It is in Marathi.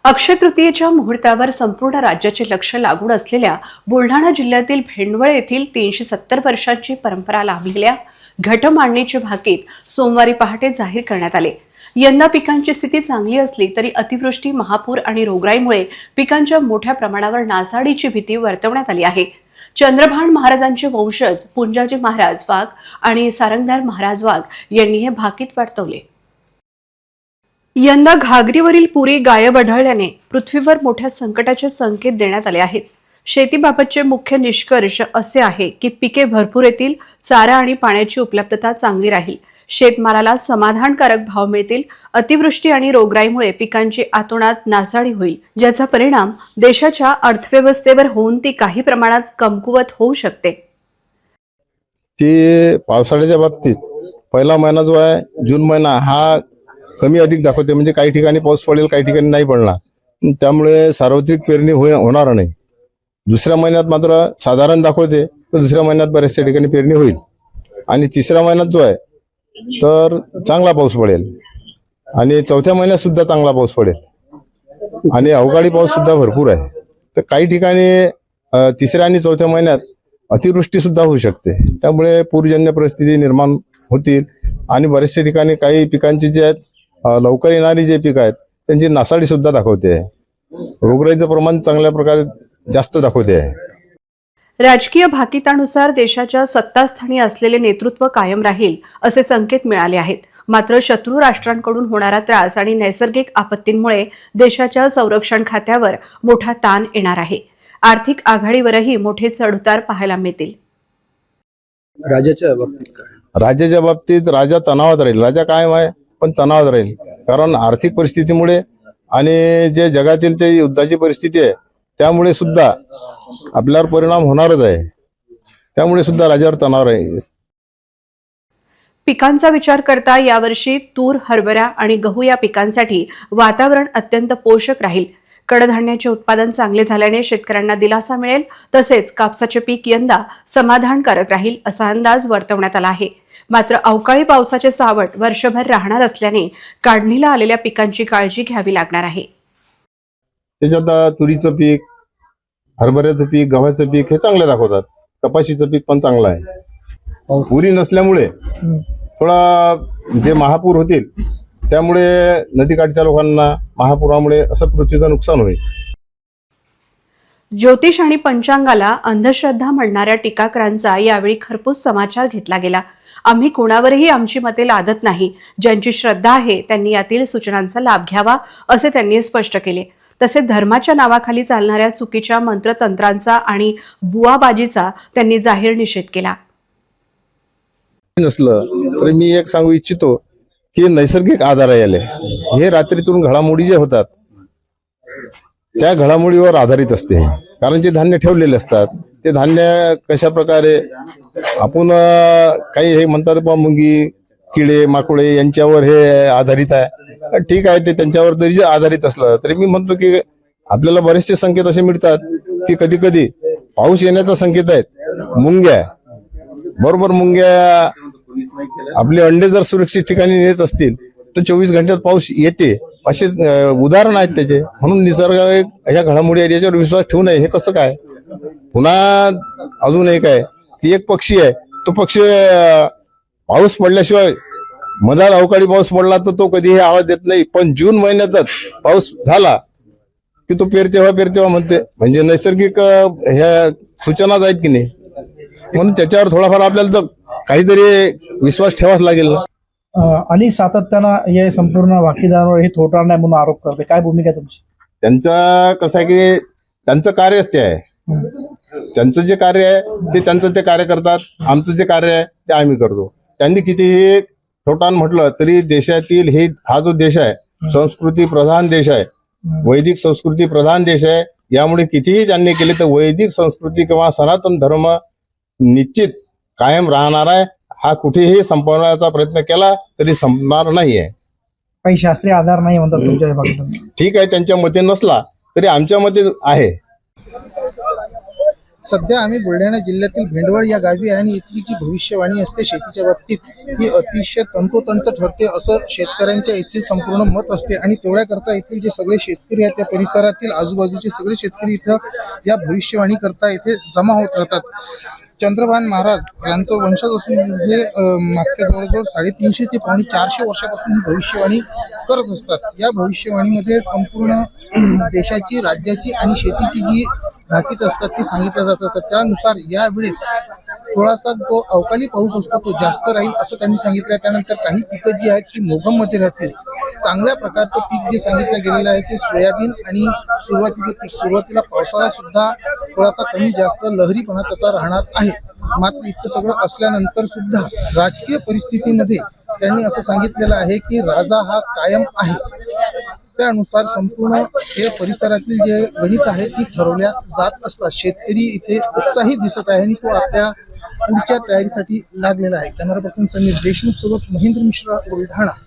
अक्षय तृतीयेच्या मुहूर्तावर संपूर्ण राज्याचे लक्ष लागून असलेल्या बुलढाणा जिल्ह्यातील भेंडवळ येथील 370 वर्षांची परंपरा लाभलेल्या घटमांडणीचे भाकीत सोमवारी पहाटे जाहीर करण्यात आले। यंदा पिकांची स्थिती चांगली असली तरी अतिवृष्टी, महापूर आणि रोगराईमुळे पिकांच्या मोठ्या प्रमाणावर नासाडीची भीती वर्तवण्यात आली आहे। चंद्रभान महाराजांचे वंशज पुंजाजी महाराज वाघ आणि सारंगधार महाराज वाघ यांनी हे भाकीत वर्तवले। यंदा घागरीवरील पुरी गायब आढळल्याने पृथ्वीवर मोठ्या संकटाचे संकेत देण्यात आले आहेत। शेतीबाबतचे मुख्य निष्कर्ष असे आहे की पिके भरपूर येतील, चारा आणि पाण्याची उपलब्धता चांगली राहील, शेतमालाला समाधानकारक भाव मिळतील, अतिवृष्टी आणि रोगराईमुळे पिकांची आतोनात नासाडी होईल, ज्याचा परिणाम देशाच्या अर्थव्यवस्थेवर होऊन ती काही प्रमाणात कमकुवत होऊ शकते। ते पावसाळ्याच्या बाबतीत पहिला महिना जो आहे जून महिना हा कमी अधिक दाखवते, म्हणजे काही ठिकाणी पाऊस पडेल, काही ठिकाणी नाही पडणार, त्यामुळे सार्वत्रिक पेरणी होणार नाही। दुसऱ्या महिन्यात मात्र साधारण दाखवते, तर दुसऱ्या महिन्यात बऱ्याचशा ठिकाणी पेरणी होईल आणि तिसऱ्या महिन्यात जो आहे तर चांगला पाऊस पडेल आणि चौथ्या महिन्यात सुद्धा चांगला पाऊस पडेल आणि अवकाळी पाऊस सुद्धा भरपूर आहे। तर काही ठिकाणी तिसऱ्या आणि चौथ्या महिन्यात अतिवृष्टी सुद्धा होऊ शकते, त्यामुळे पूरजन्य परिस्थिती निर्माण होतील आणि बरेचशा ठिकाणी काही पिकांची जे आहेत लवकर येणारी जे पीक आहेत त्यांची नासाडी सुद्धा दाखवते आहे। रोगराईचं प्रमाण चांगल्या प्रकारे जास्त दाखवते आहे। राजकीय भाकितानुसार देशाच्या सत्तास्थानी असलेले नेतृत्व कायम राहील असे संकेत मिळाले आहेत। मात्र शत्रू राष्ट्रांकडून होणारा त्रास आणि नैसर्गिक आपत्तींमुळे देशाच्या संरक्षण खात्यावर मोठा ताण येणार आहे। आर्थिक आघाडीवरही मोठे चढउतार पाहायला मिळतील। राज्याच्या बाबतीत राजा तणावात राहील, राजा कायम आहे पण तणावात राहील, कारण आर्थिक परिस्थितीमुळे आणि जे जगातील ते युद्धाची परिस्थिती आहे त्यामुळे सुद्धा आपल्यावर परिणाम होणारच आहे, त्यामुळे सुद्धा राज्यावर तणाव राहील। पिकांचा विचार करता यावर्षी तूर, हरभरा आणि गहू या पिकांसाठी वातावरण अत्यंत पोषक राहील। कडधान्याचे उत्पादन चांगले झाल्याने शेतकऱ्यांना दिलासा मिळेल, तसेच कापसाचे पीक यंदा समाधानकारक राहील असा अंदाज वर्तवण्यात आला आहे। मात्र अवकाळी पावसाचे सावट वर्षभर राहणार असल्याने काढणीला आलेल्या पिकांची काळजी घ्यावी लागणार आहे। त्याच्यात तुरीचं पीक, हरभऱ्याचं पीक, गव्हाचं पीक हे चांगले दाखवतात, कपाशीचं पीक पण चांगलं आहे। पुरी नसल्यामुळे थोडा जे महापूर होतील त्यामुळे नदीकाठच्या लोकांना महापुरामुळे असं पृथ्वीचं नुकसान होईल। ज्योतिष आणि पंचांगाला अंधश्रद्धा म्हणणाऱ्या टीकाकारांचा यावेळी खरपूस समाचार घेतला गेला। आम्ही कोणावरही आमची मते लादत नाही, ज्यांची श्रद्धा आहे त्यांनी यातील सूचनांचा लाभ घ्यावा असे त्यांनी स्पष्ट केले। तसेच धर्माच्या नावाखाली चालणाऱ्या चुकीच्या मंत्रतंत्रांचा आणि बुवाबाजीचा त्यांनी जाहीर निषेध केला। नसलं तर मी एक सांगू इच्छितो की नैसर्गिक आधार याले हे रात्रीतून घडामोडी जे होतात त्या घडामोडीवर आधारित असते, कारण जे धान्य ठेवलेले असतात ते धान्य कशा प्रकारे आपण काही हे म्हणतात बा मुंगी, किडे, माकुळे यांच्यावर हे आधारित आहे। ठीक आहे, ते त्यांच्यावर जरी आधारित असलं तरी मी म्हणतो की आपल्याला बरेचसे संकेत असे मिळतात की कधी कधी पाऊस येण्याचा संकेत आहेत। मुंग्या, बरोबर मुंग्या आपले अंडे जर सुरक्षित ठिकाणी नेत असतील तर 24 घंट्यात पाऊस येते, असे उदाहरण आहेत त्याचे। म्हणून निसर्ग अशा घडामोडी आहेत, याच्यावर विश्वास ठेवू नये। हे कसं काय? पुन्हा अजून एक आहे की एक पक्षी आहे, तो पक्षी पाऊस पडल्याशिवाय मधात अवकाळी पाऊस पडला तर तो कधीही आवाज देत नाही, पण जून महिन्यातच पाऊस झाला की तो पेरतेव्हा म्हणते, म्हणजे नैसर्गिक ह्या सूचनाच आहेत की नाही। म्हणून त्याच्यावर थोडाफार आपल्याला तर काहीतरी विश्वास ठेवाच लागेल। आणि सातत्यानं हे संपूर्ण भागीदारांवर हे थोटार नाही म्हणून आरोप करते, काय भूमिका आहे तुमची? त्यांचं कसं आहे की त्यांचं कार्यच ते आहे, त्यांचं जे कार्य आहे ते त्यांचं ते कार्य करतात, आमचं जे कार्य आहे ते आम्ही करतो। त्यांनी कितीही थोटान म्हटलं तरी देशातील हा जो देश आहे संस्कृती प्रधान देश आहे, वैदिक संस्कृती प्रधान देश आहे। यामुळे कितीही त्यांनी केले तर वैदिक संस्कृती किंवा सनातन धर्म निश्चित कायम राहणार आहे। हा कुठेही संपवण्याचा प्रयत्न केला तरी संपणार नाहीये। काही शास्त्रीय आधार नाही म्हणतात तुमच्या विभागात? ठीक आहे, त्यांच्या मते नसला तरी आमच्या मते आहे। सध्या आम्ही बुलढाणा जिल्ह्यातील भेंडवळ या गावी आहे आणि इथली जी भविष्यवाणी असते शेतीच्या बाबतीत ही अतिशय तंतोतंत ठरते असं शेतकऱ्यांच्या येथील संपूर्ण मत असते. आणि तेवढ्याकरता येथील जे सगळे शेतकरी आहेत त्या परिसरातील आजूबाजूचे सगळे शेतकरी इथं या भविष्यवाणी करता इथे जमा होत राहतात. चंद्रभान महाराज यांचं वंशज असून हे मागच्या जवळजवळ 350 ते 400 वर्षापासून ही भविष्यवाणी करत असतात. या भविष्यवाणीमध्ये संपूर्ण देशाची, राज्याची आणि शेतीची जी भाकीत असतात ती सांगितल्या जातात. त्यानुसार यावेळेस थोडासा जो अवकाळी पाऊस असतो तो जास्त राहील असं त्यांनी सांगितलं. त्यानंतर काही पिकं जी आहेत ती मोगममध्ये राहतील. चांगल्या प्रकारचं पीक जे सांगितलं गेलेलं आहे ते सोयाबीन आणि सुरुवातीचं पीक, सुरुवातीला पावसाळा सुद्धा थोडासा कमी जास्त लहरीपणा त्याचा राहणार आहे. मात्र इतकं सगळं असल्यानंतर सुद्धा राजकीय परिस्थितीमध्ये त्यांनी असं सांगितलेलं आहे की राजा हा कायम आहे. त्यानुसार संपूर्ण हे परिसरातील जे गणित आहे ती ठरवल्या जात असतात. शेतकरी इथे उत्साही दिसत आहे आणि तो आपल्या पुढच्या तयारीसाठी लागलेला आहे. कॅमेरा पर्सन समीर देशमुख सोबत महेंद्र मिश्रा, बुलढाणा.